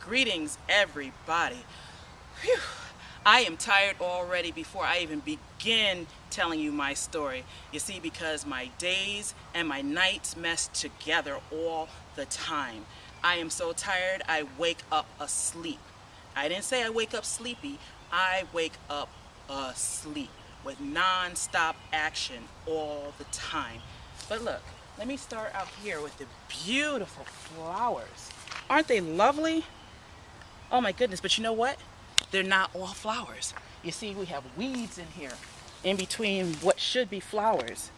Greetings, everybody. Whew. I am tired already before I even begin telling you my story. You see, because my days and my nights mess together all the time. I am so tired, I wake up asleep. I didn't say I wake up sleepy. I wake up asleep with non-stop action all the time. But look, let me start out here with the beautiful flowers. Aren't they lovely? Oh my goodness, but you know what? They're not all flowers. You see, we have weeds in here, in between what should be flowers.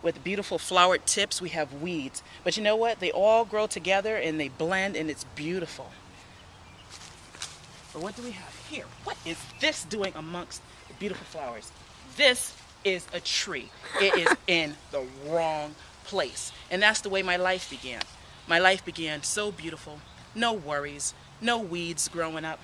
With beautiful flowered tips, we have weeds. But you know what? They all grow together and they blend and it's beautiful. But what do we have here? What is this doing amongst the beautiful flowers? This is a tree. It is in the wrong place. And that's the way my life began. My life began so beautiful, no worries, no weeds growing up.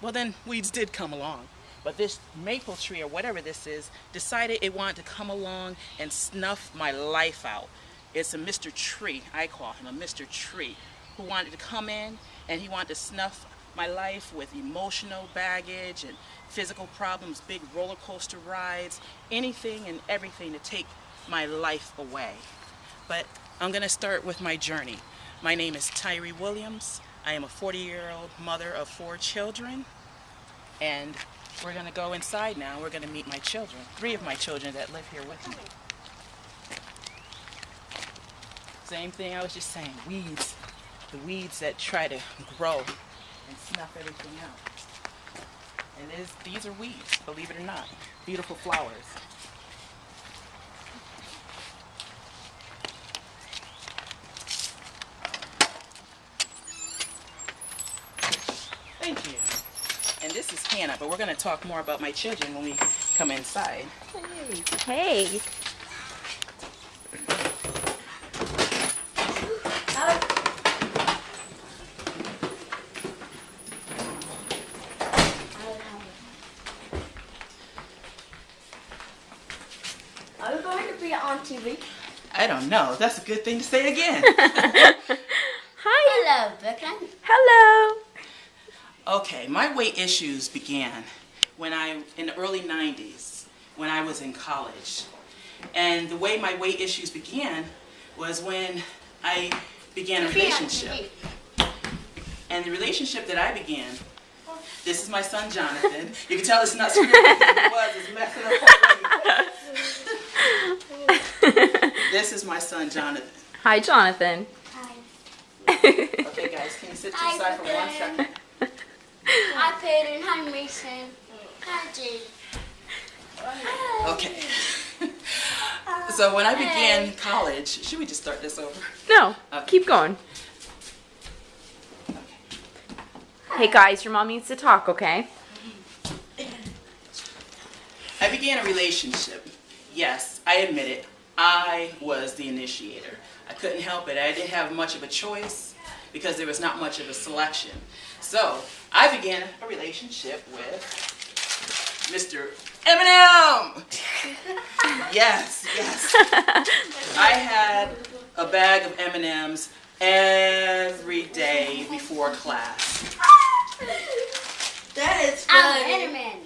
Well, then weeds did come along. But this maple tree or whatever this is decided it wanted to come along and snuff my life out. It's a Mr. Tree, I call him a Mr. Tree, who wanted to come in and he wanted to snuff my life with emotional baggage and physical problems, big roller coaster rides, anything and everything to take my life away. But I'm going to start with my journey. My name is Tyree Williams. I am a 40-year-old mother of 4 children, and we're going to go inside now. We're going to meet my children, 3 of my children that live here with me. Same thing I was just saying, weeds. The weeds that try to grow and snuff everything out. And these are weeds, believe it or not. Beautiful flowers. Thank you. And this is Hannah, but we're going to talk more about my children when we come inside. Hey. Are we going to be on TV? I don't know. That's a good thing to say again. Hi. Hello, Becca. Hello. Okay, my weight issues began in the early 90s, when I was in college. And the way my weight issues began was when I began a relationship. And the relationship that I began, this is my son Jonathan. You can tell it's not scripted because it was, it's messing up already. This is my son Jonathan. Hi, Jonathan. Hi. Okay guys, can you sit to the side for 1 second? Hi, Peyton. Hi, Mason. Hi, Jade. Okay. So when I began college, should we just start this over? No, Okay. keep going. Okay. Hey, guys, your mom needs to talk, okay? I began a relationship. Yes, I admit it. I was the initiator. I couldn't help it. I didn't have much of a choice because there was not much of a selection. So I began a relationship with Mr. Eminem. Yes, yes. I had a bag of M&Ms every day before class. That is funny.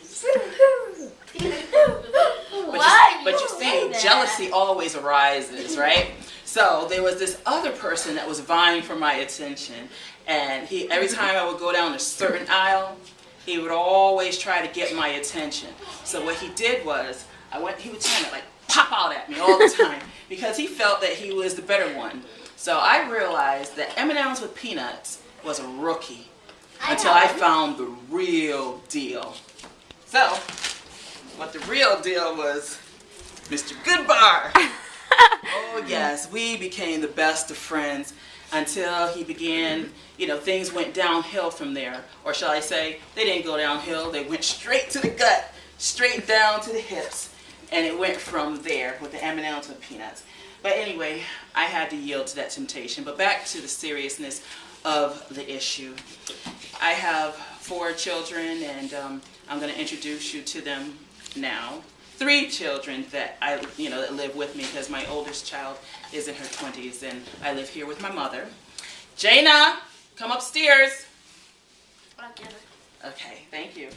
But you see, jealousy always arises, right? So there was this other person that was vying for my attention, and every time I would go down a certain aisle, he would always try to get my attention. So what he did was, he would try to like pop out at me all the time because he felt that he was the better one. So I realized that M&M's with peanuts was a rookie until I found the real deal. So what the real deal was, Mr. Goodbar. Oh yes, we became the best of friends until he began, things went downhill from there. Or shall I say, they didn't go downhill, they went straight to the gut, straight down to the hips, and it went from there with the M&Ms with peanuts. But anyway, I had to yield to that temptation. But back to the seriousness of the issue. I have 4 children, and I'm going to introduce you to them now. 3 children that that live with me because my oldest child is in her 20s, and I live here with my mother. Jaina, come upstairs. I'll get it. Okay, thank you.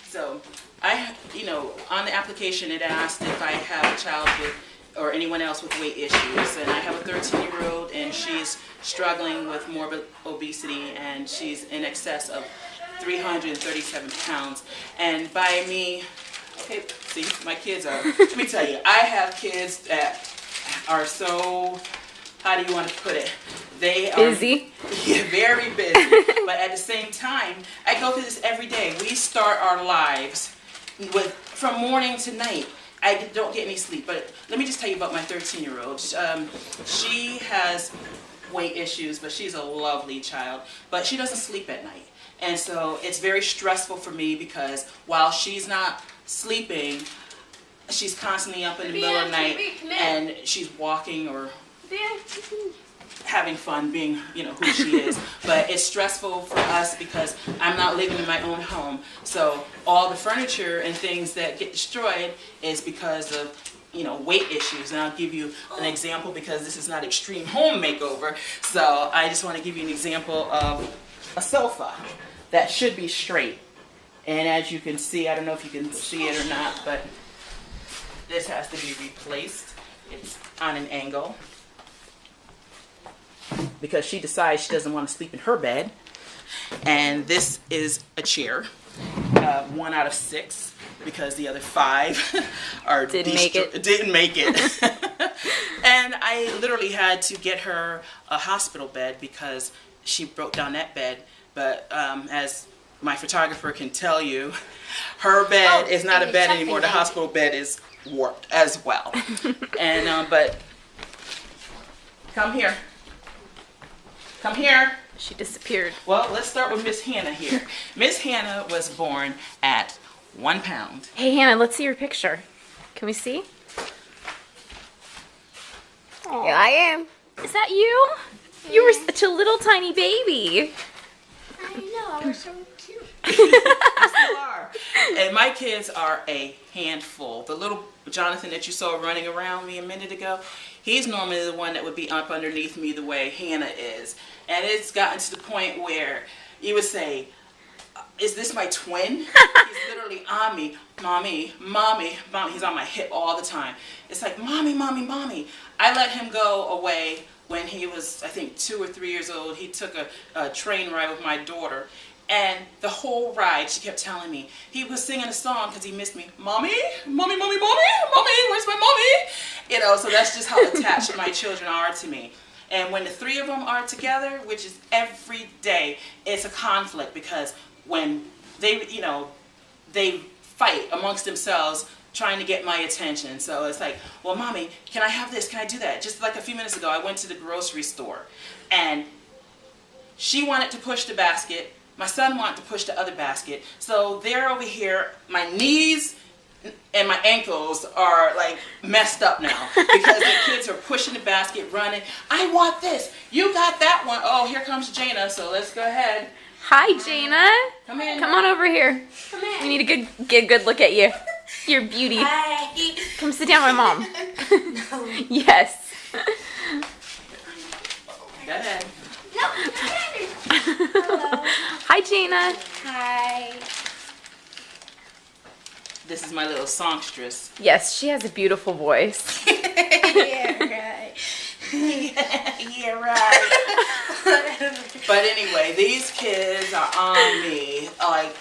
So, on the application it asked if I have a child with, or anyone else with weight issues, and I have a 13-year-old, and she's struggling with morbid obesity, and she's in excess of 337 pounds. And by me, okay, see, my kids are, let me tell you, I have kids that are so, how do you want to put it? They are Busy. Yeah, very busy. But at the same time, I go through this every day. We start our lives from morning to night. I don't get any sleep. But let me just tell you about my 13-year-old. She has weight issues, but she's a lovely child. But she doesn't sleep at night. And so it's very stressful for me because while she's not sleeping, she's constantly up in the middle of the night and she's walking or having fun being, who she is. But it's stressful for us because I'm not living in my own home. So all the furniture and things that get destroyed is because of, weight issues. And I'll give you an example because this is not extreme home makeover. So I just want to give you an example of a sofa that should be straight. And as you can see, I don't know if you can see it or not, but this has to be replaced. It's on an angle, because she decides she doesn't want to sleep in her bed. And this is a chair, 1 out of 6, because the other 5 are didn't make it. And I literally had to get her a hospital bed because she broke down that bed. But as my photographer can tell you, her bed is not a bed anymore. The hospital bed is warped as well. And but come here. Come here. She disappeared. Well, let's start with Miss Hannah here. Miss Hannah was born at 1 pound. Hey, Hannah, let's see your picture. Can we see? Here I am. Is that you? You were such a little tiny baby. I know, I was so cute. You still are. And my kids are a handful. The little Jonathan that you saw running around me a minute ago, he's normally the one that would be up underneath me the way Hannah is. And it's gotten to the point where you would say, is this my twin? He's literally on me. Mommy, mommy, mommy. He's on my hip all the time. It's like, mommy, mommy, mommy. I let him go away when he was, I think, 2 or 3 years old. He took a train ride with my daughter. And the whole ride, she kept telling me, he was singing a song because he missed me. Mommy, mommy, mommy, mommy, mommy, where's my mommy? So that's just how attached my children are to me. And when the 3 of them are together, which is every day, it's a conflict because when they, they fight amongst themselves trying to get my attention. So it's like, well, mommy, can I have this? Can I do that? Just like a few minutes ago, I went to the grocery store and she wanted to push the basket. My son wanted to push the other basket. So they're over here, my knees and my ankles are like messed up now because the kids are pushing the basket, running. I want this. You got that one. Oh, here comes Jana. So let's go ahead. Hi, Jana. Come in. Come on over here. Come here. We need to get a good look at you. You're beauty. Hi. Come sit down with Mom. No. Yes. Go ahead. No. Hello. Hi, Jana. Hi. This is my little songstress. Yes, she has a beautiful voice. Yeah, right. Yeah, right. But anyway, these kids are on me. Like,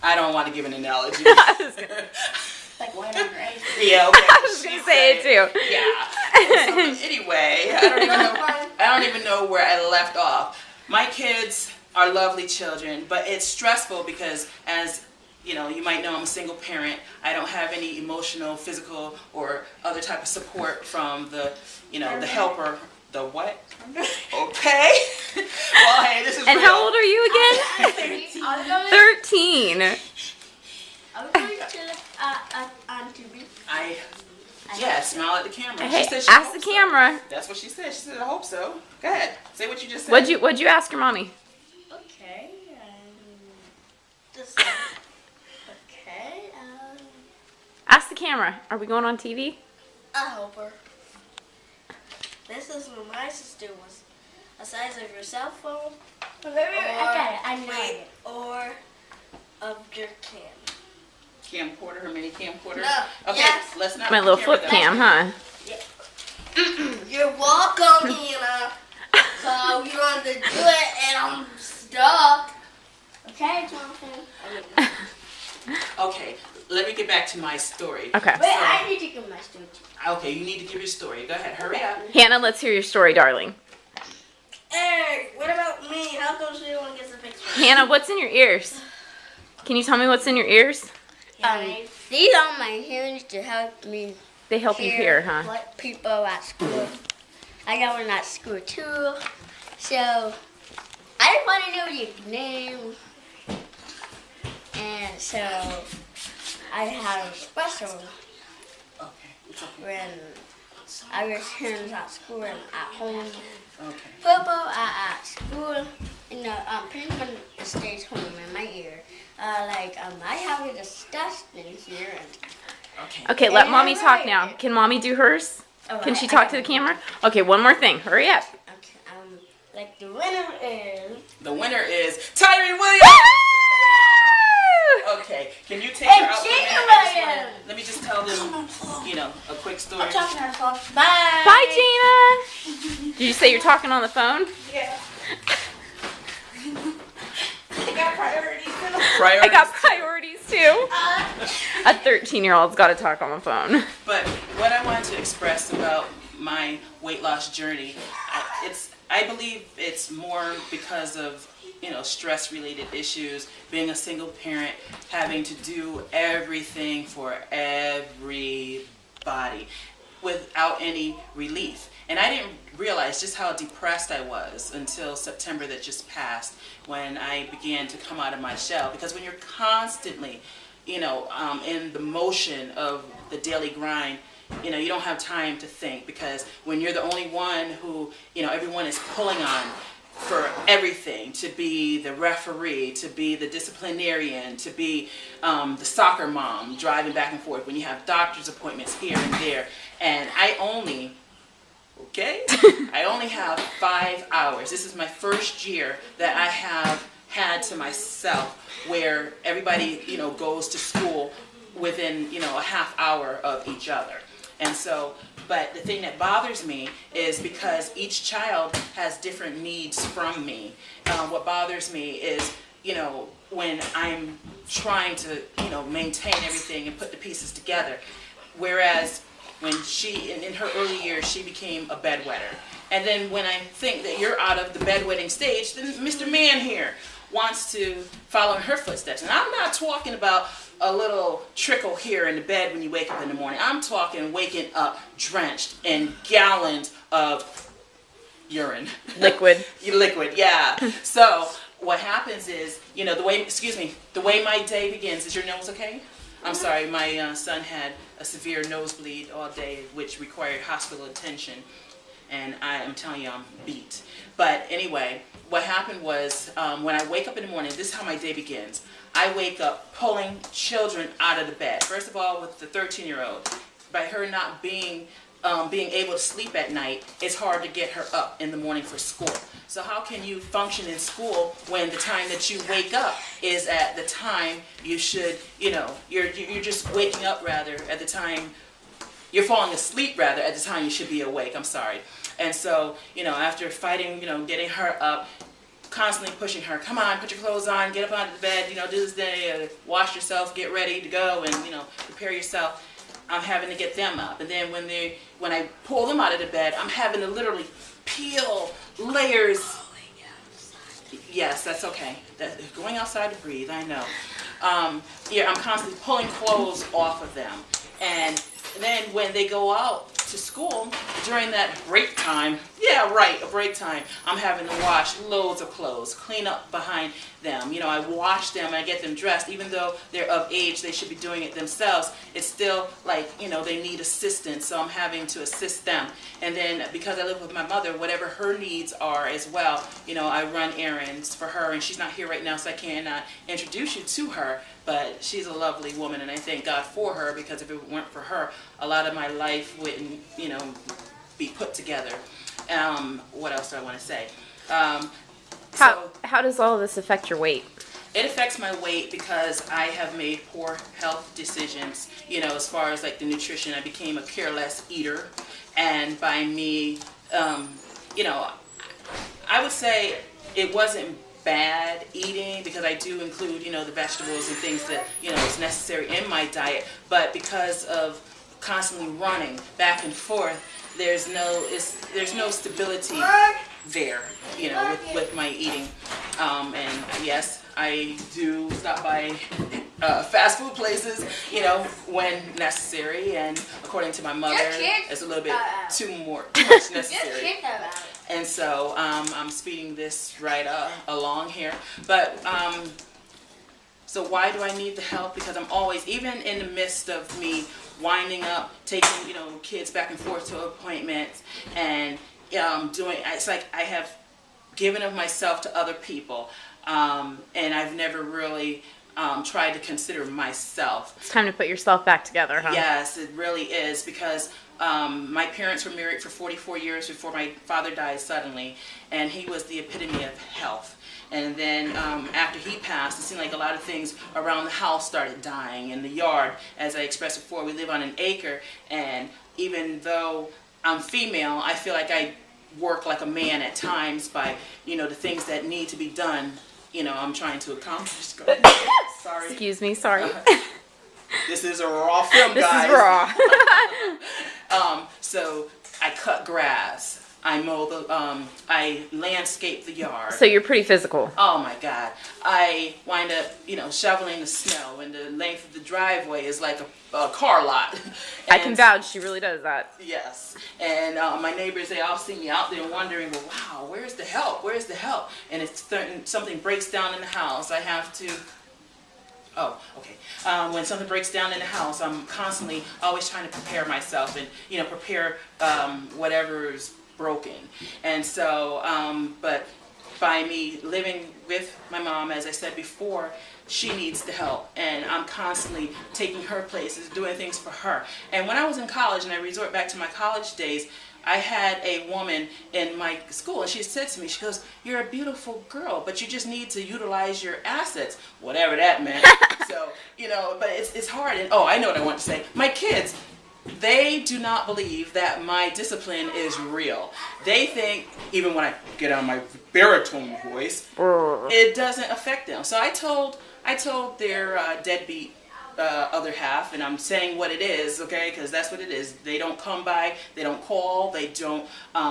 I don't want to give an analogy. Like when I'm ready. Yeah, okay. I was gonna say it too. Yeah. So, anyway, I don't even know where I left off. My kids are lovely children, but it's stressful because as you might know I'm a single parent. I don't have any emotional, physical, or other type of support from the, the helper. The what? Okay. Well, hey, this is And real. how old are you again? 13. Are we going to on TV? Yeah, smile at the camera. Hey, She said she ask the hopes so. camera. That's what she said. She said, I hope so. Go ahead. Say what you just said. What'd you ask your mommy? Okay. Okay. Ask the camera. Are we going on TV? I hope her. This is what my sister was. The size of your cell phone. I got it. I know it. Or or of your cam. Camcorder, her mini camcorder. No. Okay, Yes. let's not. My little camera flip that. cam, huh? You're welcome, Hannah. So you want to do it, and I'm stuck. Okay, Jonathan. Okay, let me get back to my story. Okay. Wait, I need to give my story too. Okay, you need to give your story. Go ahead, hurry up. Hannah, let's hear your story, darling. Hey, what about me? How come she don't get the picture? Hannah, what's in your ears? Can you tell me what's in your ears? These are my ears to help me They help you hear, huh? what people at school. I got one at school too. So I just want to know your name. And so I had a special Okay, it's okay. when I was hands at school and at home. Okay. Football at school. You know, pretty much it stays home in my ear. I have this dust in here. Okay. Okay, let And mommy talk right. now. Can mommy do hers? Oh, Can she I talk to the got camera? Okay, one more thing. Hurry up. Okay, the winner is. The winner is Tyree Williams. Okay, can you take her out for a minute? Let me just tell them, a quick story. I'm talking to myself. Bye. Bye, Gina. Did you say you're talking on the phone? Yeah. I got priorities. I got priorities too. A 13-year-old's got to talk on the phone. But what I wanted to express about my weight loss journey, I believe it's more because of stress-related issues, being a single parent, having to do everything for everybody without any relief. And I didn't realize just how depressed I was until September that just passed, when I began to come out of my shell. Because when you're constantly, in the motion of the daily grind, you don't have time to think, because when you're the only one who, everyone is pulling on for everything, to be the referee, to be the disciplinarian, to be the soccer mom driving back and forth, when you have doctor's appointments here and there, and I only have 5 hours. This is my first year that I have had to myself, where everybody goes to school within a half hour of each other. And so, but the thing that bothers me is because each child has different needs from me. What bothers me is, when I'm trying to, maintain everything and put the pieces together. Whereas when she, in her early years, she became a bedwetter. And then when I think that you're out of the bedwetting stage, then Mr. Man here wants to follow in her footsteps. And I'm not talking about a little trickle here in the bed when you wake up in the morning. I'm talking waking up drenched in gallons of urine. Liquid. Liquid, yeah. So what happens is, the way my day begins. Is your nose okay? I'm sorry, my son had a severe nosebleed all day, which required hospital attention. And I am telling you, I'm beat. But anyway, what happened was, when I wake up in the morning, this is how my day begins. I wake up pulling children out of the bed. First of all, with the 13-year-old, by her not being able to sleep at night, it's hard to get her up in the morning for school. So how can you function in school when the time that you wake up is at the time you should, you're just waking up rather at the time, you're falling asleep rather at the time you should be awake, I'm sorry. And so, after fighting, getting her up, constantly pushing her, come on, put your clothes on, get up out of the bed, do this day, wash yourself, get ready to go, and, prepare yourself. I'm having to get them up. And then when I pull them out of the bed, I'm having to literally peel layers. Yes, that's okay. Going outside to breathe, I know. I'm constantly pulling clothes off of them. And then when they go out to school, during that break time, a break time, I'm having to wash loads of clothes, clean up behind them. I wash them, I get them dressed. Even though they're of age, they should be doing it themselves. It's still like, they need assistance, so I'm having to assist them. And then because I live with my mother, whatever her needs are as well, I run errands for her, and she's not here right now, so I cannot introduce you to her. But she's a lovely woman, and I thank God for her, because if it weren't for her, a lot of my life wouldn't, be put together. What else do I want to say? How does all of this affect your weight? it affects my weight because I have made poor health decisions, you know, as far as like the nutrition. I became a careless eater, and by me, you know, I would say it wasn't bad eating because I do include, you know, the vegetables and things that, you know, is necessary in my diet, but because of constantly running back and forth, there's no stability there, you know, with my eating. And yes, I do stop by fast food places, you know, when necessary, and according to my mother, it's a little bit too much necessary. And so I'm speeding this right along here. But so why do I need the help? Because I'm always, even in the midst of me winding up, taking, you know, kids back and forth to appointments, and it's like I have given of myself to other people, and I've never really tried to consider myself. It's time to put yourself back together, huh? Yes, it really is, because my parents were married for 44 years before my father died suddenly, and he was the epitome of health. And then after he passed, it seemed like a lot of things around the house started dying. In the yard, as I expressed before, we live on an acre, and even though I'm female, I feel like I work like a man at times by, you know, the things that need to be done, you know, I'm trying to accomplish. Sorry. Excuse me, sorry. This is a raw film, This guys. is raw. So I cut grass. I mow I landscape the yard. So you're pretty physical. Oh my God. I wind up, you know, shoveling the snow, and the length of the driveway is like a car lot. I can vouch, she really does that. Yes. And my neighbors, they all see me out there wondering, well, wow, where's the help? Where's the help? And if something breaks down in the house, I have to, when something breaks down in the house, I'm constantly always trying to prepare myself and, you know, prepare whatever's broken. And so, but by me living with my mom, as I said before, she needs the help, and I'm constantly taking her places, doing things for her. And when I was in college, and I resort back to my college days, I had a woman in my school, and she said to me, she goes, "You're a beautiful girl, but you just need to utilize your assets," whatever that meant. So, you know, but it's hard. And I know what I want to say. My kids, they do not believe that my discipline is real. They think, even when I get on my baritone voice, it doesn't affect them. So I told their deadbeat other half, and I'm saying what it is, okay, because that's what it is. They don't come by, they don't call, they don't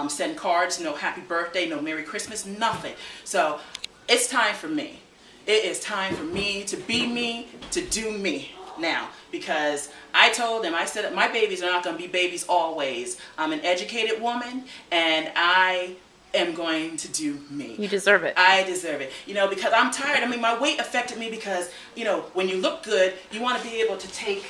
send cards, no happy birthday, no Merry Christmas, nothing. So it's time for me. It is time for me to be me, to do me now, because I told them, I said that my babies are not going to be babies always. I'm an educated woman, and I am going to do me. You deserve it. I deserve it. You know, because I'm tired. I mean, my weight affected me because, you know, when you look good, you want to be able to take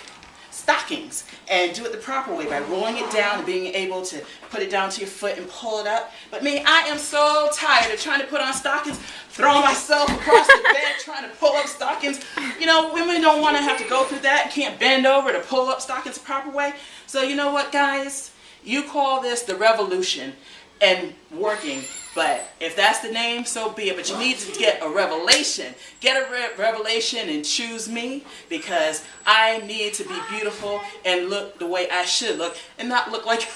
stockings and do it the proper way by rolling it down and being able to put it down to your foot and pull it up. But me, I am so tired of trying to put on stockings, throwing myself across the bed, trying to pull up stockings. You know, women don't want to have to go through that. Can't bend over to pull up stockings the proper way. So you know what, guys? You call this the revolution and working. But if that's the name, so be it. But you need to get a revelation. Get a revelation and choose me, because I need to be beautiful and look the way I should look and not look like